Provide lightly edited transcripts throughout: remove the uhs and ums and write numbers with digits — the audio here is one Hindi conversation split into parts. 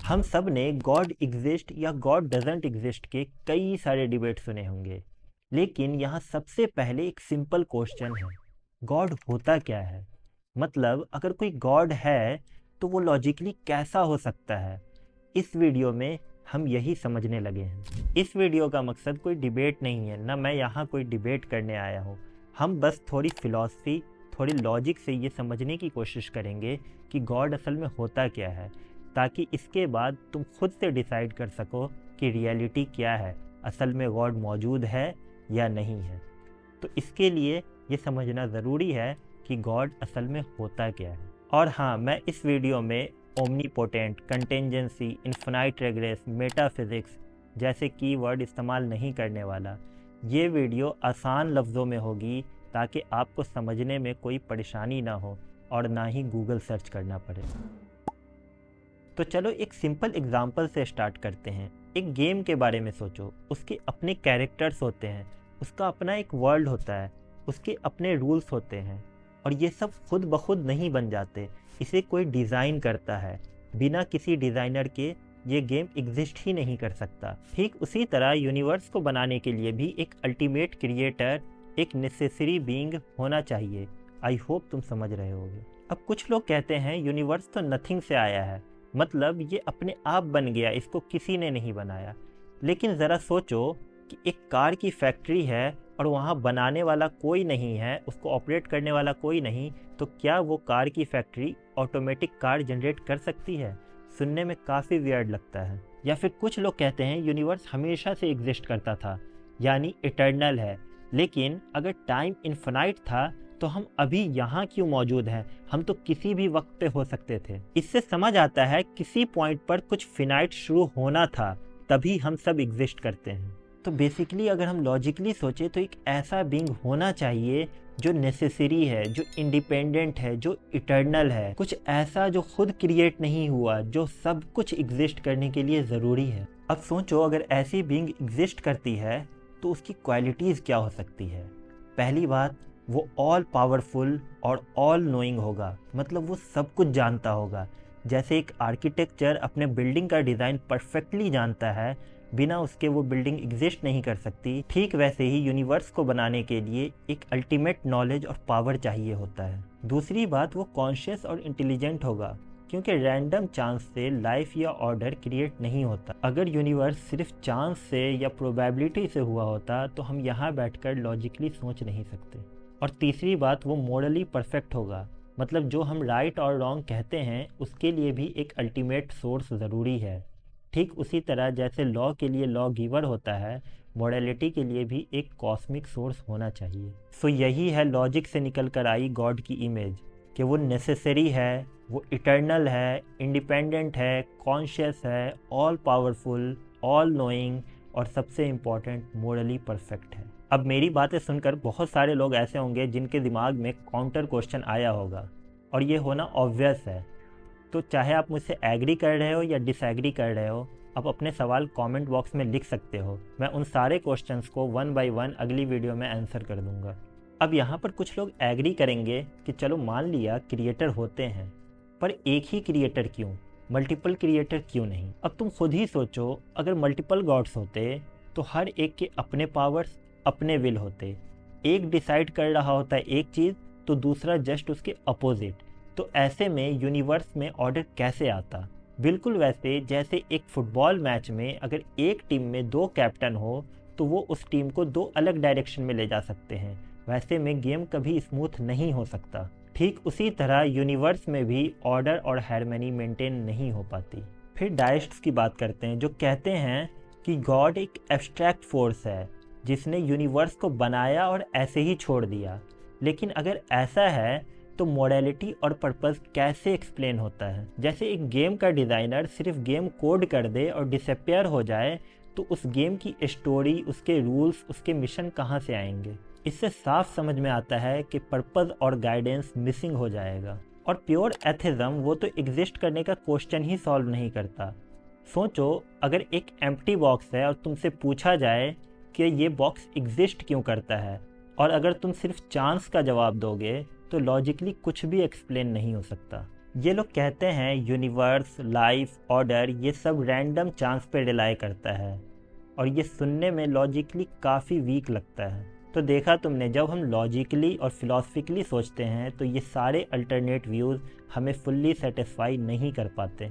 हम सब ने गॉड एग्जिस्ट या गॉड डजंट एग्जिस्ट के कई सारे डिबेट सुने होंगे, लेकिन यहाँ सबसे पहले एक सिंपल क्वेश्चन है, गॉड होता क्या है? मतलब अगर कोई गॉड है तो वो लॉजिकली कैसा हो सकता है? इस वीडियो में हम यही समझने लगे हैं। इस वीडियो का मकसद कोई डिबेट नहीं है, ना मैं यहाँ कोई डिबेट करने आया हूँ। हम बस थोड़ी फिलॉसफी, थोड़ी लॉजिक से ये समझने की कोशिश करेंगे कि गॉड असल में होता क्या है, ताकि इसके बाद तुम खुद से डिसाइड कर सको कि रियलिटी क्या है, असल में गॉड मौजूद है या नहीं है। तो इसके लिए ये समझना ज़रूरी है कि गॉड असल में होता क्या है। और हाँ, मैं इस वीडियो में ओमनीपोटेंट, कंटेंजेंसी, इन्फिनाइट रेग्रेस, मेटाफिज़िक्स जैसे कीवर्ड इस्तेमाल नहीं करने वाला। ये वीडियो आसान लफ्ज़ों में होगी ताकि आपको समझने में कोई परेशानी ना हो और ना ही गूगल सर्च करना पड़े। तो चलो एक सिंपल एग्जांपल से स्टार्ट करते हैं। एक गेम के बारे में सोचो, उसके अपने कैरेक्टर्स होते हैं, उसका अपना एक वर्ल्ड होता है, उसके अपने रूल्स होते हैं, और ये सब खुद ब खुद नहीं बन जाते, इसे कोई डिज़ाइन करता है। बिना किसी डिज़ाइनर के ये गेम एग्जिस्ट ही नहीं कर सकता। ठीक उसी तरह यूनिवर्स को बनाने के लिए भी एक अल्टीमेट क्रिएटर, एक नेसेसरी बीइंग होना चाहिए। आई होप तुम समझ रहे होगे। अब कुछ लोग कहते हैं यूनिवर्स तो नथिंग से आया है, मतलब ये अपने आप बन गया, इसको किसी ने नहीं बनाया। लेकिन ज़रा सोचो कि एक कार की फैक्ट्री है और वहाँ बनाने वाला कोई नहीं है, उसको ऑपरेट करने वाला कोई नहीं, तो क्या वो कार की फैक्ट्री ऑटोमेटिक कार जनरेट कर सकती है? सुनने में काफ़ी वियर्ड लगता है। या फिर कुछ लोग कहते हैं यूनिवर्स हमेशा से एग्जिस्ट करता था, यानी इटर्नल है। लेकिन अगर टाइम इन्फिनाइट था तो हम अभी यहाँ क्यों मौजूद हैं? हम तो किसी भी वक्त पे हो सकते थे। इससे समझ आता है किसी पॉइंट पर कुछ फिनाइट शुरू होना था, तभी हम सब एग्जिस्ट करते हैं। तो बेसिकली अगर हम लॉजिकली सोचें तो एक ऐसा बीइंग होना चाहिए जो नेसेसरी है, जो इंडिपेंडेंट है, जो इटर्नल है, कुछ ऐसा जो खुद क्रिएट नहीं हुआ, जो सब कुछ एग्जिस्ट करने के लिए ज़रूरी है। अब सोचो अगर ऐसी बीइंग एग्जिस्ट करती है तो उसकी क्वालिटीज़ क्या हो सकती है? पहली बात, वो ऑल पावरफुल और ऑल नोइंग होगा, मतलब वो सब कुछ जानता होगा। जैसे एक आर्किटेक्चर अपने बिल्डिंग का डिज़ाइन परफेक्टली जानता है, बिना उसके वो बिल्डिंग एग्जिस्ट नहीं कर सकती, ठीक वैसे ही यूनिवर्स को बनाने के लिए एक अल्टीमेट नॉलेज और पावर चाहिए होता है। दूसरी बात, वो कॉन्शियस और इंटेलिजेंट होगा, क्योंकि रैंडम चांस से लाइफ या ऑर्डर क्रिएट नहीं होता। अगर यूनिवर्स सिर्फ चांस से या प्रोबेबिलिटी से हुआ होता तो हम यहाँ बैठकर लॉजिकली सोच नहीं सकते। और तीसरी बात, वो मॉरली परफेक्ट होगा, मतलब जो हम राइट और रॉन्ग कहते हैं उसके लिए भी एक अल्टीमेट सोर्स ज़रूरी है। ठीक उसी तरह जैसे लॉ के लिए लॉ गिवर होता है, मॉरलिटी के लिए भी एक कॉस्मिक सोर्स होना चाहिए। सो यही है लॉजिक से निकल कर आई गॉड की इमेज, कि वो नेसेसरी है, वो इटर्नल है, इंडिपेंडेंट है, कॉन्शियस है, ऑल पावरफुल, ऑल नोइंग, और सबसे इम्पॉर्टेंट मॉरली परफेक्ट है। अब मेरी बातें सुनकर बहुत सारे लोग ऐसे होंगे जिनके दिमाग में काउंटर क्वेश्चन आया होगा, और ये होना ऑब्वियस है। तो चाहे आप मुझसे एग्री कर रहे हो या डिसएग्री कर रहे हो, आप अपने सवाल कमेंट बॉक्स में लिख सकते हो। मैं उन सारे क्वेश्चंस को वन बाय वन अगली वीडियो में आंसर कर दूंगा। अब यहाँ पर कुछ लोग एग्री करेंगे कि चलो मान लिया क्रिएटर होते हैं, पर एक ही क्रिएटर क्यों, मल्टीपल क्रिएटर क्यों नहीं? अब तुम खुद ही सोचो, अगर मल्टीपल गॉड्स होते तो हर एक के अपने पावर्स, अपने विल होते। एक डिसाइड कर रहा होता है एक चीज़ तो दूसरा जस्ट उसके अपोजिट। तो ऐसे में यूनिवर्स में ऑर्डर कैसे आता? बिल्कुल वैसे जैसे एक फुटबॉल मैच में अगर एक टीम में दो कैप्टन हो तो वो उस टीम को दो अलग डायरेक्शन में ले जा सकते हैं, वैसे में गेम कभी स्मूथ नहीं हो सकता। ठीक उसी तरह यूनिवर्स में भी ऑर्डर और हार्मनी मेंटेन नहीं हो पाती। फिर डाइस्ट्स की बात करते हैं, जो कहते हैं कि गॉड एक एब्स्ट्रैक्ट फोर्स है जिसने यूनिवर्स को बनाया और ऐसे ही छोड़ दिया। लेकिन अगर ऐसा है तो मोरालिटी और पर्पस कैसे एक्सप्लेन होता है? जैसे एक गेम का डिज़ाइनर सिर्फ गेम कोड कर दे और डिसअपियर हो जाए, तो उस गेम की स्टोरी, उसके रूल्स, उसके मिशन कहाँ से आएंगे? इससे साफ समझ में आता है कि पर्पस और गाइडेंस मिसिंग हो जाएगा। और प्योर एथिज्म वो तो एग्जिस्ट करने का क्वेश्चन ही सॉल्व नहीं करता। सोचो अगर एक एम्प्टी बॉक्स है और तुमसे पूछा जाए कि ये बॉक्स एग्जिस्ट क्यों करता है, और अगर तुम सिर्फ चांस का जवाब दोगे तो लॉजिकली कुछ भी एक्सप्लेन नहीं हो सकता। ये लोग कहते हैं यूनिवर्स, लाइफ, ऑर्डर ये सब रैंडम चांस पे रिलाई करता है, और ये सुनने में लॉजिकली काफ़ी वीक लगता है। तो देखा तुमने, जब हम लॉजिकली और फिलॉसफिकली सोचते हैं तो ये सारे अल्टरनेट व्यूज़ हमें फुल्ली सेटिस्फाई नहीं कर पाते,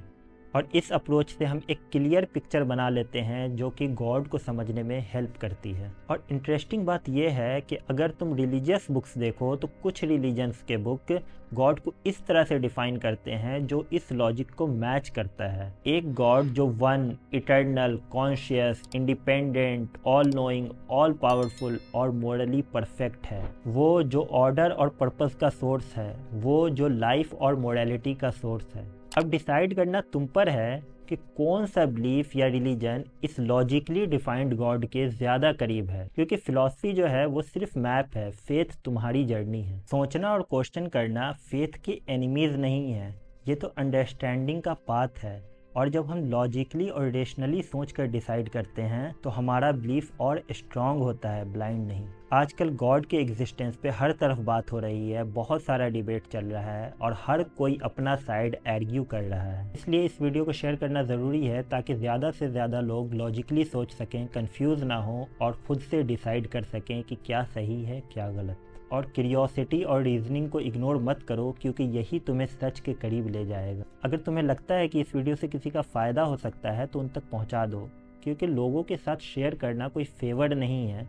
और इस अप्रोच से हम एक क्लियर पिक्चर बना लेते हैं जो कि गॉड को समझने में हेल्प करती है। और इंटरेस्टिंग बात यह है कि अगर तुम रिलीजियस बुक्स देखो तो कुछ रिलीजन्स के बुक गॉड को इस तरह से डिफाइन करते हैं जो इस लॉजिक को मैच करता है। एक गॉड जो one, eternal, conscious, independent, all knowing, all powerful और मोरली परफेक्ट है, वो जो ऑर्डर और पर्पस का सोर्स है, वो जो लाइफ और मोरालिटी का सोर्स है। अब डिसाइड करना तुम पर है कि कौन सा बिलीफ या रिलीजन इस लॉजिकली डिफाइंड गॉड के ज़्यादा करीब है, क्योंकि फिलॉसफी जो है वो सिर्फ मैप है, फेथ तुम्हारी जर्नी है। सोचना और क्वेश्चन करना फेथ के एनिमीज नहीं है, ये तो अंडरस्टैंडिंग का पाथ है। और जब हम लॉजिकली और रेशनली सोच कर डिसाइड करते हैं तो हमारा बिलीफ और स्ट्रांग होता है, ब्लाइंड नहीं। आजकल गॉड के एग्जिस्टेंस पे हर तरफ बात हो रही है, बहुत सारा डिबेट चल रहा है और हर कोई अपना साइड आर्ग्यू कर रहा है। इसलिए इस वीडियो को शेयर करना ज़रूरी है ताकि ज़्यादा से ज़्यादा लोग लॉजिकली सोच सकें, कंफ्यूज ना हो और खुद से डिसाइड कर सकें कि क्या सही है क्या गलत। और क्यूरियोसिटी और रीजनिंग को इग्नोर मत करो, क्योंकि यही तुम्हें सच के करीब ले जाएगा। अगर तुम्हें लगता है कि इस वीडियो से किसी का फ़ायदा हो सकता है तो उन तक पहुंचा दो, क्योंकि लोगों के साथ शेयर करना कोई फेवर नहीं है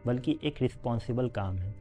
बल्कि एक रिस्पॉन्सिबल काम है।